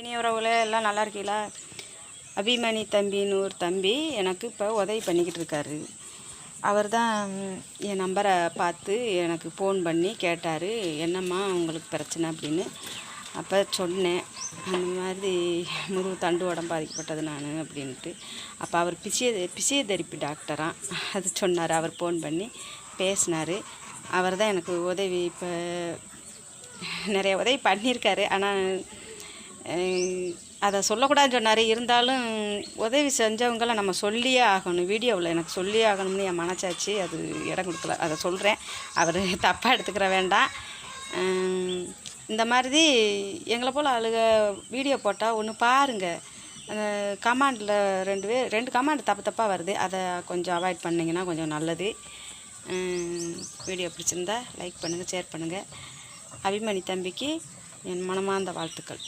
இனி உறவுகளே எல்லாம் நல்லா இருக்கீங்களா? அபிமனி தம்பின்னு ஒரு தம்பி எனக்கு இப்போ உதவி பண்ணிக்கிட்டு இருக்காரு. அவர் தான் என் நம்பரை பார்த்து எனக்கு ஃபோன் பண்ணி கேட்டார், என்னம்மா உங்களுக்கு பிரச்சனை அப்படின்னு. அப்போ சொன்னேன், அந்த மாதிரி முதுகு தண்டுவடம் பாதிக்கப்பட்டது நான் அப்படின்ட்டு. அப்போ அவர் பிசியோதெரப்பி டாக்டராக அது சொன்னார். அவர் ஃபோன் பண்ணி பேசினார். அவர் தான் எனக்கு உதவி இப்போ நிறைய உதவி பண்ணியிருக்காரு. ஆனால் அதை சொல்லக்கூடாதுன்னு சொன்னார். இருந்தாலும் உதவி செஞ்சவங்களை நம்ம சொல்லியே ஆகணும். வீடியோவில் எனக்கு சொல்லியே ஆகணும்னு என் மனசாட்சி அது இடம் கொடுக்கல. அதை சொல்கிறேன், அவர் தப்பாக எடுத்துக்கிற வேண்டாம். இந்த மாதிரி எங்களை போல் ஆளுக வீடியோ போட்டால் ஒன்று பாருங்கள். அந்த கமாண்டில் ரெண்டு கமாண்ட் தப்பாக வருது. அதை கொஞ்சம் அவாய்ட் பண்ணிங்கன்னா கொஞ்சம் நல்லது. வீடியோ பிடிச்சிருந்தா லைக் பண்ணுங்கள், ஷேர் பண்ணுங்கள். அபிமனி தம்பிக்கு என் மனமார்ந்த வாழ்த்துக்கள்.